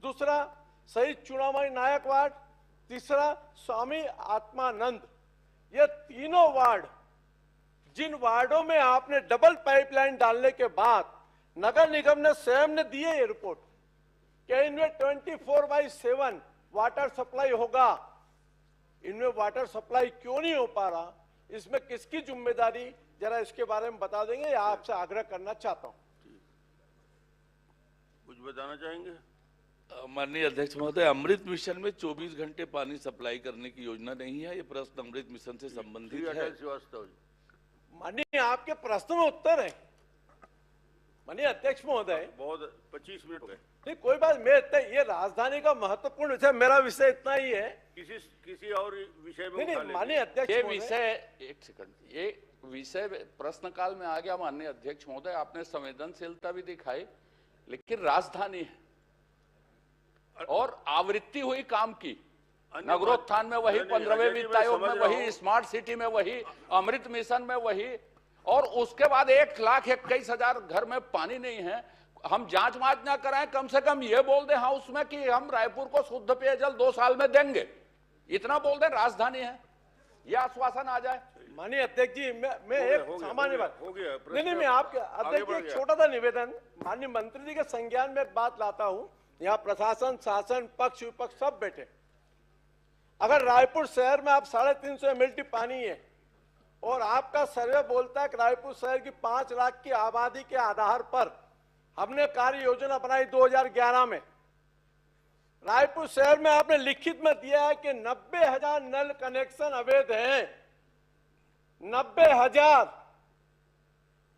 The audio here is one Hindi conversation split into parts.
दूसरा शहीद चूड़ामणि नायक वार्ड, तीसरा स्वामी आत्मानंद। ये तीनों वार्ड, जिन वार्डों में आपने डबल पाइपलाइन डालने के बाद नगर निगम ने स्वयं ने दी है ये रिपोर्ट कि इनमें 24/7 वाटर सप्लाई होगा, इनमें वाटर सप्लाई क्यों नहीं हो पा रहा, इसमें किसकी जिम्मेदारी, जरा इसके बारे में बता देंगे या आपसे आग्रह करना चाहता हूं। कुछ बताना चाहेंगे? माननीय अध्यक्ष महोदय, अमृत मिशन में 24 घंटे पानी सप्लाई करने की योजना नहीं है। ये प्रश्न अमृत मिशन से संबंधित है। माननीय आपके प्रश्न में उत्तर है माननीय अध्यक्ष महोदय। बहुत 25 मिनट हो गए। नहीं कोई बात, मैं ये राजधानी का महत्वपूर्ण विषय, मेरा विषय इतना ही है। किसी और विषय में नहीं माननीय अध्यक्ष ये विषय, एक सेकंड, ये विषय प्रश्नकाल में आ गया। माननीय अध्यक्ष महोदय, आपने संवेदनशीलता भी दिखाई, लेकिन राजधानी है और आवृत्ति हुई काम की। नगरोत्थान में वही, 15वें वित्त आयोग में वही, स्मार्ट सिटी में वही, अमृत मिशन में वही, और उसके बाद 1,21,000 घर में पानी नहीं है। हम जांच मांच ना कराएं, कम से कम ये बोल दें हाउस में कि हम रायपुर को शुद्ध पेयजल 2 साल में देंगे, इतना बोल दें राजधानी है, यह आश्वासन आ जाए। माननीय अध्यक्ष जी, मैं एक सामान्य बात नहीं, मैं आपके अध्यक्ष जी एक छोटा सा निवेदन, माननीय मंत्री जी के संज्ञान में एक बात लाता हूं। यहाँ प्रशासन, शासन, पक्ष विपक्ष सब बैठे। अगर रायपुर शहर में आप 350 MLT पानी है और आपका सर्वे बोलता है कि रायपुर शहर की 5 लाख की आबादी के आधार पर हमने कार्य योजना बनाई 2011 में, रायपुर शहर में आपने लिखित में दिया है कि 90,000 नल कनेक्शन अवैध हैं, 90,000,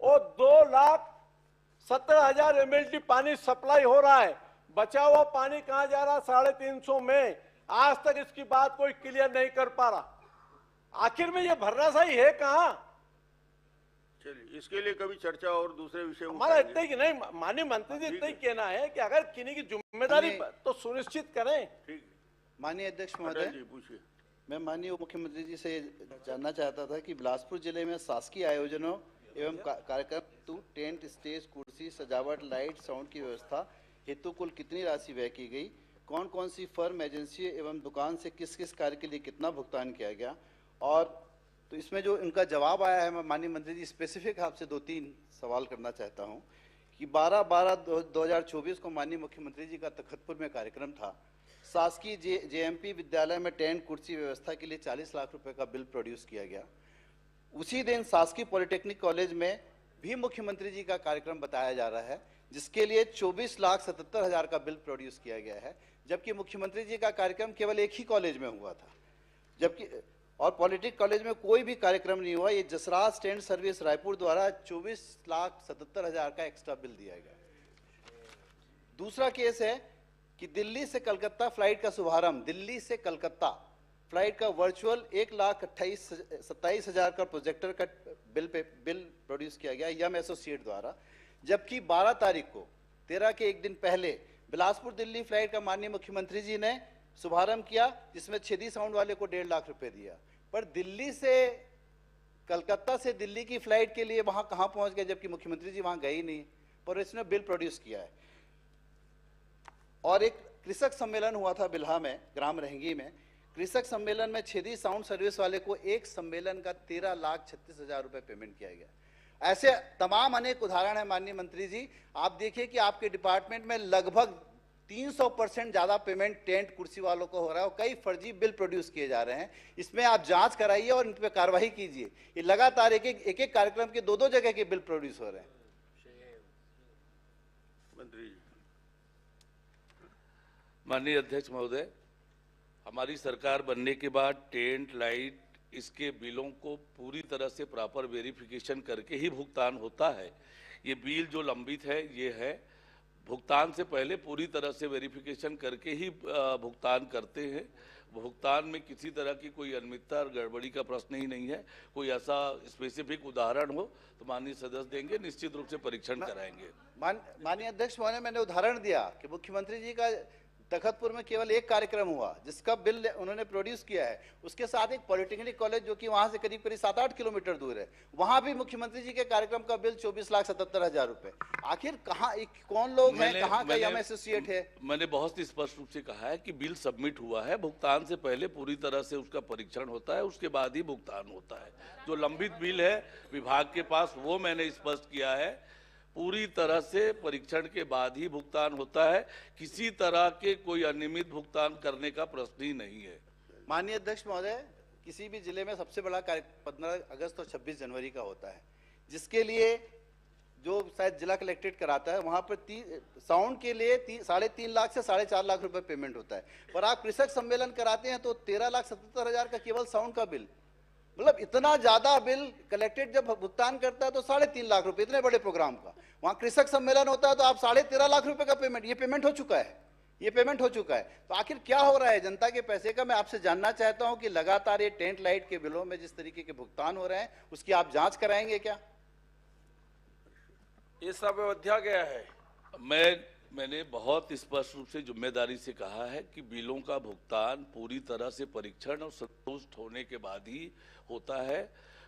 और 2,17,000 MLT पानी सप्लाई हो रहा है। बचा हुआ पानी कहां जा रहा, 350 में। आज तक इसकी बात कोई क्लियर नहीं कर पा रहा। आखिर में ये भरना सही है कहां? चलिए, इसके लिए कभी चर्चा और दूसरे विषय हमारा इतना ही नहीं, माननीय मंत्री जी इतना ही कहना है कि अगर किन्हीं की जिम्मेदारी तो सुनिश्चित करें। ठीक। माननीय अध्यक्ष महोदय, पूछिए। मैं माननीय मुख्यमंत्री जी से जानना चाहता था कि बिलासपुर जिले में शासकीय आयोजनों एवं कार्यक्रम, टेंट, स्टेज, कुर्सी, सजावट, लाइट, साउंड की व्यवस्था हेतु कुल कितनी राशि व्यय की गई, कौन कौन सी फर्म, एजेंसी एवं दुकान से किस किस कार्य के लिए कितना भुगतान किया गया। और तो इसमें जो इनका जवाब आया है, मैं माननीय मंत्री जी स्पेसिफिक आपसे 2-3 सवाल करना चाहता हूं कि 12/12/2024 को माननीय मुख्यमंत्री जी का तखतपुर में कार्यक्रम था। शासकीय JMP विद्यालय में टेंट, कुर्सी व्यवस्था के लिए 40 लाख रुपए का बिल प्रोड्यूस किया गया। उसी दिन शासकीय पॉलिटेक्निक कॉलेज में भी मुख्यमंत्री जी का कार्यक्रम बताया जा रहा है, जिसके लिए 24,77,000 का बिल प्रोड्यूस किया गया है, जबकि मुख्यमंत्री जी का कार्यक्रम केवल एक ही कॉलेज में हुआ था, जबकि और पॉलिटेक्निक कॉलेज में कोई भी कार्यक्रम नहीं हुआ। ये जसराज टेंट सर्विस रायपुर द्वारा 24,77,000 का एक्स्ट्रा बिल दिया गया। दूसरा केस है कि दिल्ली से कलकत्ता फ्लाइट का शुभारंभ, दिल्ली से कलकत्ता फ्लाइट का वर्चुअल 1,27,000 का प्रोजेक्टर का बिल प्रोड्यूस किया गया यम एसोसिएट द्वारा, जबकि 12 तारीख को 13 के एक दिन पहले बिलासपुर दिल्ली फ्लाइट का माननीय मुख्यमंत्री जी ने शुभारंभ किया, जिसमें छेदी साउंड वाले को 1.5 लाख रुपए दिया। पर दिल्ली से कलकत्ता से दिल्ली की फ्लाइट के लिए वहां कहां पहुंच गए, जबकि मुख्यमंत्री जी वहां गए ही नहीं, पर इसने बिल प्रोड्यूस किया है। और एक कृषक सम्मेलन हुआ था बिल्हा में, ग्राम रहेंगी में। कृषक सम्मेलन में छेदी साउंड सर्विस वाले को एक सम्मेलन का 13,36,000 रुपए पेमेंट किया गया। ऐसे तमाम अनेक उदाहरण है माननीय मंत्री जी। आप देखिए कि आपके डिपार्टमेंट में लगभग 300% ज्यादा पेमेंट टेंट, कुर्सी वालों को हो रहा है और कई फर्जी बिल प्रोड्यूस किए जा रहे हैं। इसमें आप जांच कराइए और इन पर कार्रवाई कीजिए। ये लगातार एक एक कार्यक्रम के 2-2 जगह के बिल प्रोड्यूस हो रहे हैं। मंत्री जी। माननीय अध्यक्ष महोदय, हमारी सरकार बनने के बाद टेंट, लाइट, इसके बिलों को पूरी तरह से प्रॉपर वेरिफिकेशन करके ही भुगतान होता है। ये बिल जो लंबित है, ये है भुगतान से पहले पूरी तरह से वेरिफिकेशन करके ही भुगतान करते हैं। भुगतान में किसी तरह की कोई अनियमितता और गड़बड़ी का प्रश्न ही नहीं है। कोई ऐसा स्पेसिफिक उदाहरण हो तो माननीय सदस्य देंगे, निश्चित रूप से परीक्षण कराएंगे। माननीय अध्यक्ष महोदय, मैंने उदाहरण दिया कि मुख्यमंत्री जी का तखतपुर में केवल एक कार्यक्रम हुआ जिसका बिल उन्होंने प्रोड्यूस किया है, उसके साथ एक पॉलिटेक्निक कॉलेज जो कि वहां से करीब करीब 7-8 किलोमीटर दूर है, वहां भी मुख्यमंत्री जी के कार्यक्रम का बिल 24,77,000 रुपए। आखिर कहाँ कौन लोग हैं, कहाँ का एसोसिएट है? मैंने बहुत स्पष्ट रूप से कहा है कि बिल सबमिट हुआ है, भुगतान से पहले पूरी तरह से उसका परीक्षण होता है, उसके बाद ही भुगतान होता है। जो लंबित बिल है विभाग के पास वो मैंने स्पष्ट किया है, पूरी तरह से परीक्षण के बाद ही भुगतान होता है, किसी तरह के कोई अनियमित भुगतान करने का प्रश्न ही नहीं है। माननीय अध्यक्ष महोदय, किसी भी जिले में सबसे बड़ा कार्य 15 अगस्त और 26 जनवरी का होता है, जिसके लिए जो शायद जिला कलेक्ट्रेट कराता है, वहां पर साउंड के लिए 3.5 लाख से 4.5 लाख रुपए पेमेंट होता है, और आप कृषक सम्मेलन कराते हैं तो 13,77,000 का केवल साउंड का बिल। मतलब इतना ज्यादा बिल कलेक्ट्रेट जब भुगतान करता है तो 3.5 लाख रुपए इतने बड़े प्रोग्राम का, वहां कृषक सम्मेलन होता है तो आप 13.5 लाख रुपए का पेमेंट, ये पेमेंट हो चुका है, ये पेमेंट हो चुका है। तो आखिर क्या हो रहा है जनता के पैसे का? मैं आपसे जानना चाहता हूं कि लगातार ये टेंट लाइट के बिलों में जिस तरीके के भुगतान हो रहे हैं उसकी आप जांच कराएंगे क्या? ये सब अयोध्या गया है। मैंने बहुत स्पष्ट रूप से जिम्मेदारी से कहा है कि बिलों का भुगतान पूरी तरह से परीक्षण और संतुष्ट होने के बाद ही होता है।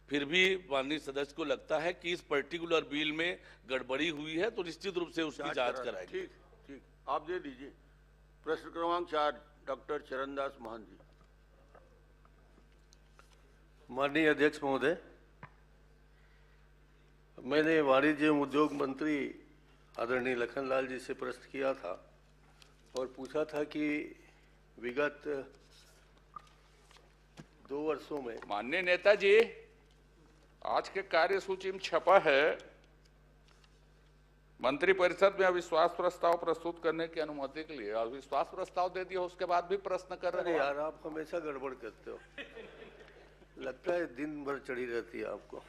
फिर भी माननीय सदस्य को लगता है कि इस पर्टिकुलर बिल में गड़बड़ी हुई है तो निश्चित रूप से उसकी जांच कराएंगे। ठीक ठीक, आप दे दीजिए। प्रश्न क्रमांक 4 डॉक्टर चरणदास महंत जी। माननीय अध्यक्ष महोदय, मैंने वाणिज्य एवं उद्योग मंत्री आदरणीय लखनलाल जी से प्रश्न किया था और पूछा था कि विगत 2 वर्षों में। माननीय नेताजी, आज के कार्यसूची में छपा है, मंत्रिपरिषद में अविश्वास प्रस्ताव प्रस्तुत करने की अनुमति के लिए अविश्वास प्रस्ताव दे दिया, उसके बाद भी प्रश्न कर रहे अरे हैं। यार, आप हमेशा गड़बड़ करते हो, लगता है दिन भर चढ़ी रहती है आपको।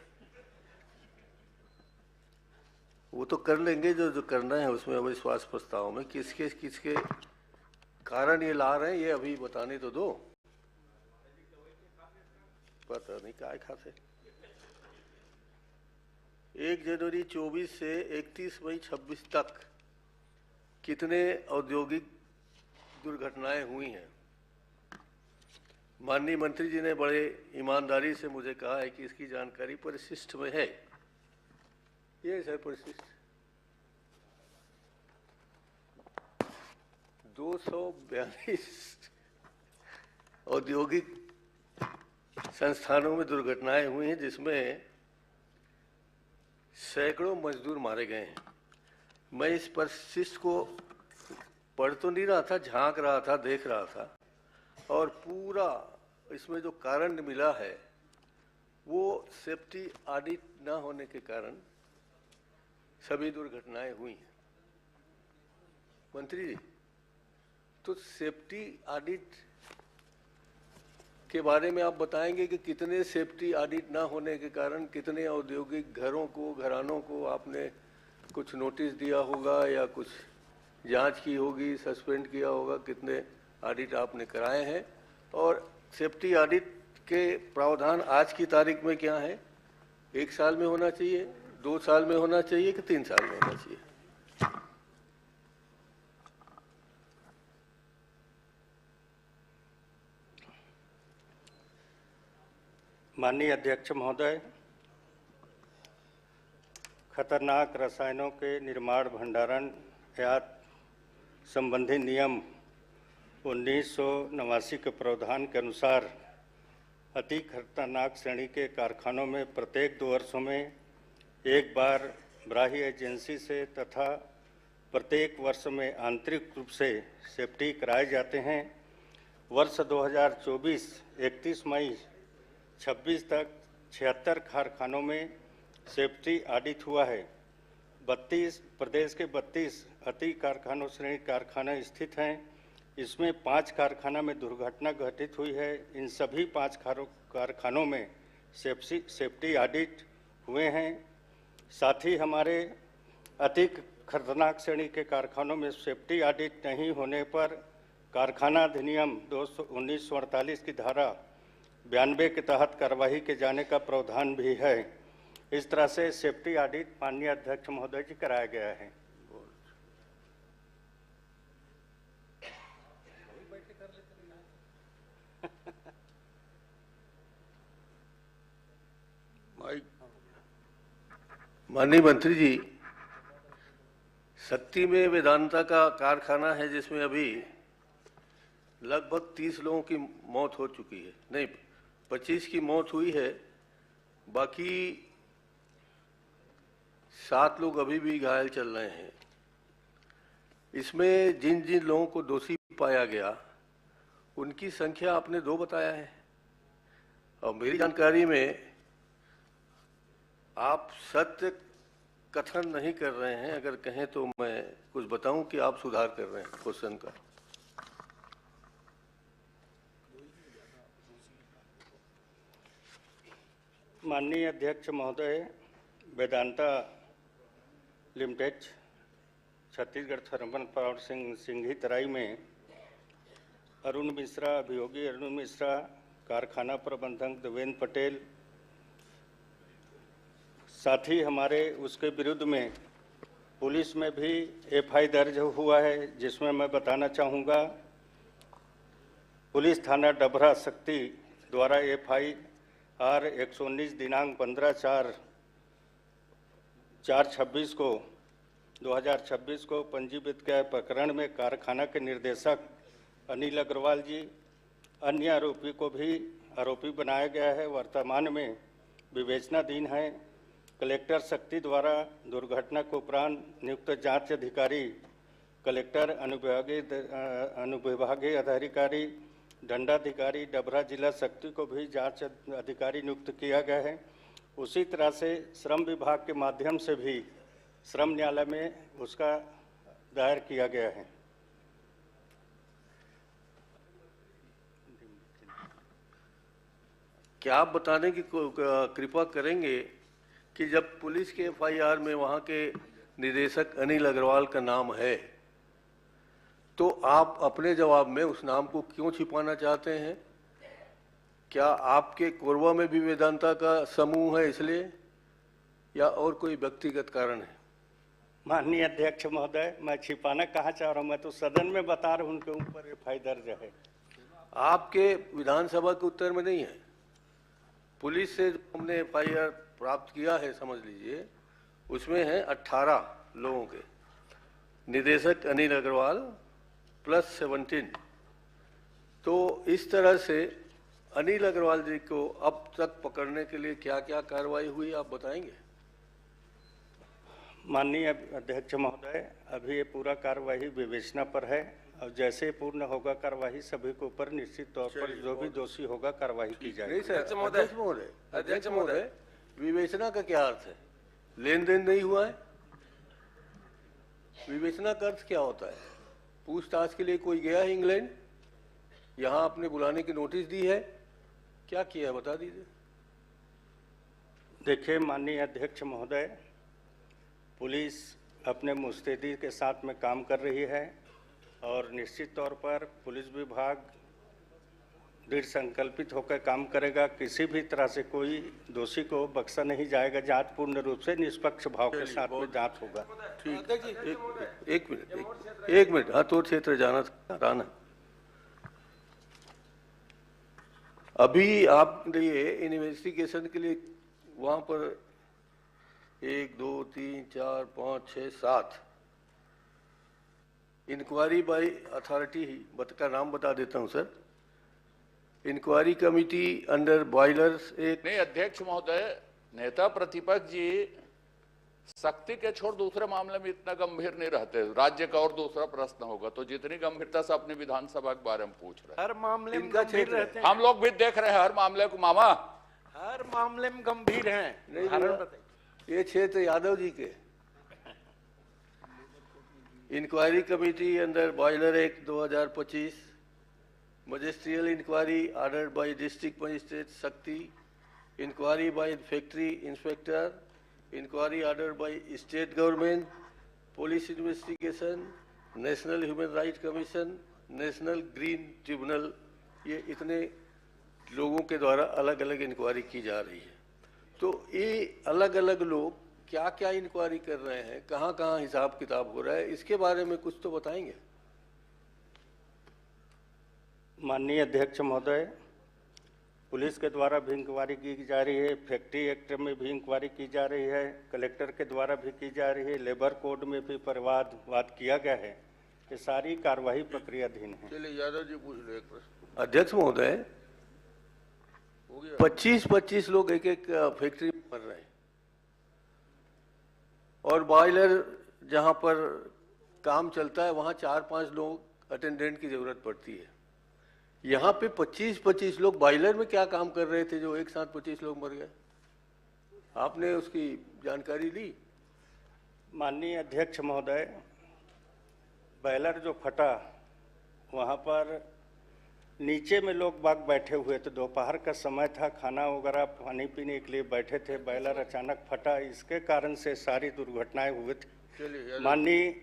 वो तो कर लेंगे जो करना है उसमें, अविश्वास प्रस्ताव में किसके किसके कारण ये ला रहे हैं ये अभी बताने तो दो। पता नहीं क्या खाते। 1 जनवरी 24 से 31 मई 26 तक कितने औद्योगिक दुर्घटनाएं हुई हैं? माननीय मंत्री जी ने बड़े ईमानदारी से मुझे कहा है कि इसकी जानकारी परिशिष्ट में है। ये है परिशिष्ट। 242 औद्योगिक संस्थानों में दुर्घटनाएं हुई हैं, जिसमें सैकड़ों मजदूर मारे गए हैं। मैं इस परिशिष्ट को पढ़ तो नहीं रहा था, झांक रहा था, देख रहा था, और पूरा इसमें जो कारण मिला है वो सेफ्टी ऑडिट ना होने के कारण सभी दुर्घटनाएं हुई हैं। मंत्री जी, तो सेफ्टी ऑडिट के बारे में आप बताएंगे कि कितने सेफ्टी ऑडिट ना होने के कारण कितने औद्योगिक घरों को, घरानों को आपने कुछ नोटिस दिया होगा या कुछ जांच की होगी, सस्पेंड किया होगा, कितने ऑडिट आपने कराए हैं, और सेफ्टी ऑडिट के प्रावधान आज की तारीख में क्या है? 1 साल में होना चाहिए, 2 साल में होना चाहिए कि 3 साल में होना चाहिए? माननीय अध्यक्ष महोदय, खतरनाक रसायनों के निर्माण, भंडारण या संबंधी नियम 1989 के प्रावधान के अनुसार अति खतरनाक श्रेणी के कारखानों में प्रत्येक 2 वर्षों में एक बार बाह्य एजेंसी से तथा प्रत्येक वर्ष में आंतरिक रूप से सेफ्टी कराए जाते हैं। वर्ष 2024 31 मई 26 तक 76 कारखानों में सेफ्टी ऑडिट हुआ है। 32 प्रदेश के 32 अति कारखानों श्रेणी कारखाने स्थित हैं। इसमें 5 कारखाना में दुर्घटना घटित हुई है। इन सभी 5 कारखानों में सेफ्टी ऑडिट हुए हैं। साथ ही हमारे अति खतरनाक श्रेणी के कारखानों में सेफ्टी ऑडिट नहीं होने पर कारखाना अधिनियम 1948 की धारा 92 के तहत कार्रवाई के जाने का प्रावधान भी है। इस तरह से सेफ्टी ऑडिट माननीय अध्यक्ष महोदय जी कराया गया है। माननीय मंत्री जी, शक्ति में वेदांता का कारखाना है जिसमें अभी लगभग 30 लोगों की मौत हो चुकी है, नहीं 25 की मौत हुई है, बाकी 7 लोग अभी भी घायल चल रहे हैं। इसमें जिन जिन लोगों को दोषी पाया गया उनकी संख्या आपने 2 बताया है, और मेरी जानकारी में आप सत्य कथन नहीं कर रहे हैं। अगर कहें तो मैं कुछ बताऊं कि आप सुधार कर रहे हैं क्वेश्चन का। माननीय अध्यक्ष महोदय, Vedanta limited Chhattisgarh thermal power Singhitarai में अरुण मिश्रा, अभियोगी अरुण मिश्रा, कारखाना प्रबंधक देवेंद्र पटेल, साथ ही हमारे उसके विरुद्ध में पुलिस में भी एफआई दर्ज हुआ है, जिसमें मैं बताना चाहूँगा पुलिस थाना डभरा शक्ति द्वारा एफआईआर 119 दिनांक 15/4/26 को 2026 को पंजीकृत किया प्रकरण में कारखाना के निदेशक अनिल अग्रवाल जी, अन्य आरोपी को भी आरोपी बनाया गया है, वर्तमान में विवेचनाधीन है। कलेक्टर शक्ति द्वारा दुर्घटना के उपरांत नियुक्त जांच अधिकारी, कलेक्टर अनुविभागीय अधिकारी, दंडाधिकारी डभरा जिला शक्ति को भी जांच अधिकारी नियुक्त किया गया है। उसी तरह से श्रम विभाग के माध्यम से भी श्रम न्यायालय में उसका दायर किया गया है। क्या आप बताने की कृपा करेंगे कि जब पुलिस के एफआईआर में वहां के निदेशक अनिल अग्रवाल का नाम है, तो आप अपने जवाब में उस नाम को क्यों छिपाना चाहते हैं? क्या आपके कोरबा में भी वेदांता का समूह है इसलिए, या और कोई व्यक्तिगत कारण है? माननीय अध्यक्ष महोदय, मैं छिपाना कहाँ चाह रहा हूँ, मैं तो सदन में बता रहा हूँ उनके ऊपर एफआई दर्ज है। आपके विधानसभा के उत्तर में नहीं है। पुलिस से हमने एफआईआर प्राप्त किया है, समझ लीजिए, उसमें है 18 लोगों के, निदेशक अनिल अग्रवाल प्लस 17। तो इस तरह से अनिल अग्रवाल जी को अब तक पकड़ने के लिए क्या क्या कार्रवाई हुई, आप बताएंगे? माननीय अध्यक्ष महोदय, अभी ये पूरा कार्यवाही विवेचना पर है, और जैसे पूर्ण होगा कार्यवाही सभी के ऊपर निश्चित तौर पर जो भी दोषी होगा कार्यवाही की जाएगी। अध्यक्ष महोदय, विवेचना का क्या अर्थ है? लेन देन नहीं हुआ है? विवेचना का अर्थ क्या होता है? पूछताछ के लिए कोई गया है इंग्लैंड, यहाँ आपने बुलाने की नोटिस दी है, क्या किया है बता दीजिए। देखिए माननीय अध्यक्ष महोदय, पुलिस अपने मुस्तैदी के साथ में काम कर रही है, और निश्चित तौर पर पुलिस विभाग दृढ़ संकल्पित होकर काम करेगा। किसी भी तरह से कोई दोषी को बख्शा नहीं जाएगा। जांच पूर्ण रूप से निष्पक्ष भाव के साथ में जांच होगा। ठीक, एक मिनट, हाँ, तो क्षेत्र जाना। अभी आप ये इन्वेस्टिगेशन के लिए वहां पर 1 2 3 4 5 6 7 इंक्वायरी बाय अथॉरिटी का नाम बता देता हूं sir. Inquiry committee under boilers एक। नहीं अध्यक्ष महोदय, नेता प्रतिपक्ष जी शक्ति के छोड़ दूसरे मामले में इतना गंभीर नहीं रहते। राज्य का और दूसरा प्रश्न होगा तो जितनी गंभीरता से अपने विधानसभा के बारे में पूछ रहे हैं, हर मामले में गंभीर रहते हैं। हम लोग भी देख रहे हैं हर मामले को मामा, हर मामले में गंभीर हैं। ये क्षेत्र यादव जी के। Inquiry committee under boiler act 2025, magisterial inquiry ordered by district magistrate Sakti, inquiry by factory inspector, inquiry order by state government, police investigation, national human right commission, national green tribunal, ये इतने लोगों के द्वारा अलग अलग इंक्वायरी की जा रही है। तो ये अलग अलग लोग क्या क्या इंक्वायरी कर रहे हैं, कहाँ कहाँ हिसाब किताब हो रहा है, इसके बारे में कुछ तो बताएंगे। माननीय अध्यक्ष महोदय, पुलिस के द्वारा भी इंक्वायरी की जा रही है, फैक्ट्री एक्ट में भी इंक्वायरी की जा रही है, कलेक्टर के द्वारा भी की जा रही है, लेबर कोड में भी वाद किया गया है। ये सारी कार्यवाही प्रक्रियाधीन है। चलिए यादव जी पूछ लो एक प्रश्न। अध्यक्ष महोदय, हो गया। 25-25 लोग एक एक फैक्ट्री में मर रहे हैं और बॉयलर जहां पर काम चलता है वहां 4-5 लोग अटेंडेंट की जरूरत पड़ती है। यहाँ पे 25-25 लोग बॉयलर में क्या काम कर रहे थे जो एक साथ 25 लोग मर गए? आपने उसकी जानकारी ली? माननीय अध्यक्ष महोदय, बॉयलर जो फटा वहाँ पर नीचे में लोग बाग बैठे हुए थे, दोपहर का समय था, खाना वगैरह पानी पीने के लिए बैठे थे, बॉयलर अचानक फटा, इसके कारण से सारी दुर्घटनाएं हुए थे। चलिए माननीय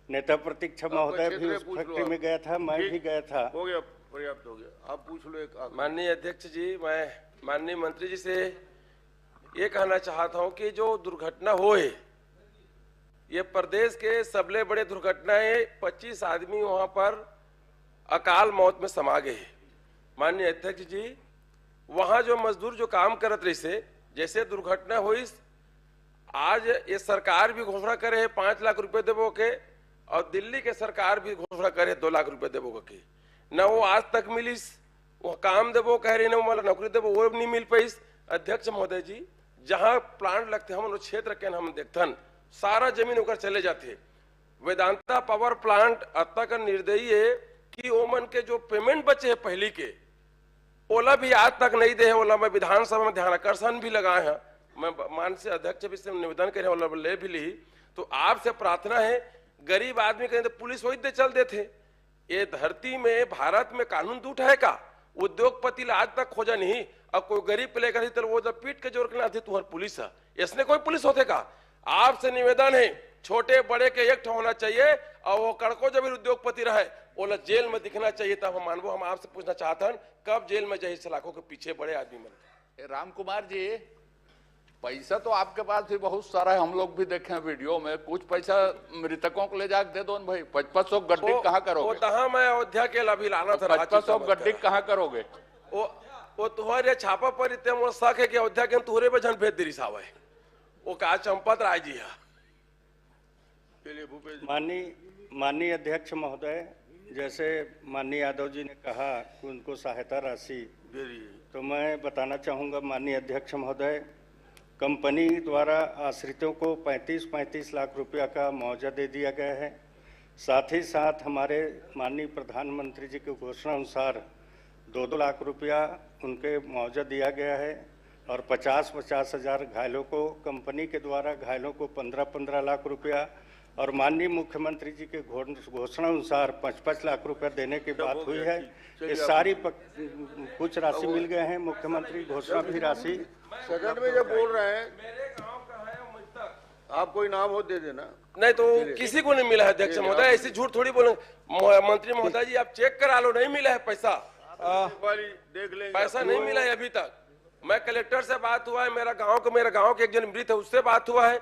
नेता प्रतीक्षा महोदय भी उस फैक्ट्री में गया था, मैं भी गया था। हो गया, पर्याप्त हो गया। आप पूछ लो एक आखिरी। माननीय अध्यक्ष जी, मैं माननीय मंत्री जी से ये कहना चाहता हूं कि जो दुर्घटना हुई, ये प्रदेश के सबले बड़े दुर्घटनाएं, 25 आदमी वहां पर अकाल मौत में समा गए। माननीय अध्यक्ष जी, वहां जो मजदूर जो काम करत रही से, जैसे दुर्घटना हुई, आज ये सरकार भी घोषणा करे है 5 लाख रुपए देवो के, और दिल्ली के सरकार भी घोषणा करे 2 लाख रुपए देवो के। न वो आज तक मिलिस, वो काम देवो कह रही, न वो नौकरी देवो, वो नहीं मिल पाई। अध्यक्ष महोदय जी, जहां प्लांट लगते हम क्षेत्र के हम देखथन, सारा जमीन होकर चले जाते। वेदांता पावर प्लांट अब तक निर्दयी है कि ओमन के जो पेमेंट बचे है पहली के, ओला भी आज तक नहीं दे है। ओला मैं विधानसभा में ध्यान आकर्षण भी लगाए हैं, मैं माननीय अध्यक्ष भी से निवेदन करे, ओला ले भी ली। तो आपसे प्रार्थना है, गरीब आदमी कहें तो पुलिस वही दे चल देते। ये धरती में भारत में कानून दूठ है का? उद्योगपति आज तक खोजा नहीं, अब कोई गरीब पे लेकर तो वो जब पीट के जोर के ना थे तुम्हारी पुलिस है, इसने कोई पुलिस होते का? आपसे निवेदन है, छोटे बड़े के एक होना चाहिए, और वो कड़को जब उद्योगपति रहे वो जेल में दिखना चाहिए, तब हम मानवो। हम आपसे पूछना चाहते हैं, कब जेल में जाए सलाखों के पीछे बड़े आदमी बनते? राम कुमार जी, पैसा तो आपके पास भी बहुत सारा है, हम लोग भी देखे वीडियो में। कुछ पैसा मृतकों को ले जाकर दे दो भाई। 5500 गड्ढे कहाँ करोगे? वो मैं अयोध्या के अभी लाना था। 5500 गड्ढे कहाँ करोगे? वो तुम्हारे छापा पर इतने मोर शक है कि अयोध्या के तुहरे पे जन भेज दे रिसाव है, वो कहा चंपत राय जी है। चलिए भूपेश। माननीय अध्यक्ष महोदय, जैसे माननीय यादव जी ने कहा कि उनको सहायता राशि दे रही है, तो मैं बताना चाहूँगा माननीय अध्यक्ष महोदय, कंपनी द्वारा आश्रितों को 35-35 लाख रुपया का मुआवजा दे दिया गया है। साथ ही साथ हमारे माननीय प्रधानमंत्री जी के घोषणा अनुसार 2-2 लाख रुपया उनके मुआवजा दिया गया है, और 50-50 हज़ार घायलों को कंपनी के द्वारा, घायलों को 15-15 लाख रुपया, और माननीय मुख्यमंत्री जी के घोषणा अनुसार 5-5 लाख रुपया देने की बात हुई है। ये सारी कुछ राशि मिल गए हैं, मुख्यमंत्री घोषणा भी राशि। सदन में जब बोल रहे हैं, मेरे गांव का है मुझ तक, आप कोई नाम हो दे देना। नहीं तो किसी को नहीं मिला है अध्यक्ष महोदय, ऐसी झूठ थोड़ी बोले। मंत्री महोदय जी, आप चेक करा लो, नहीं मिला है पैसा। देख लेंगे, पैसा नहीं मिला है अभी तक। मैं कलेक्टर से बात हुआ है, मेरा गांव के एक जन मृत है, उससे बात हुआ है।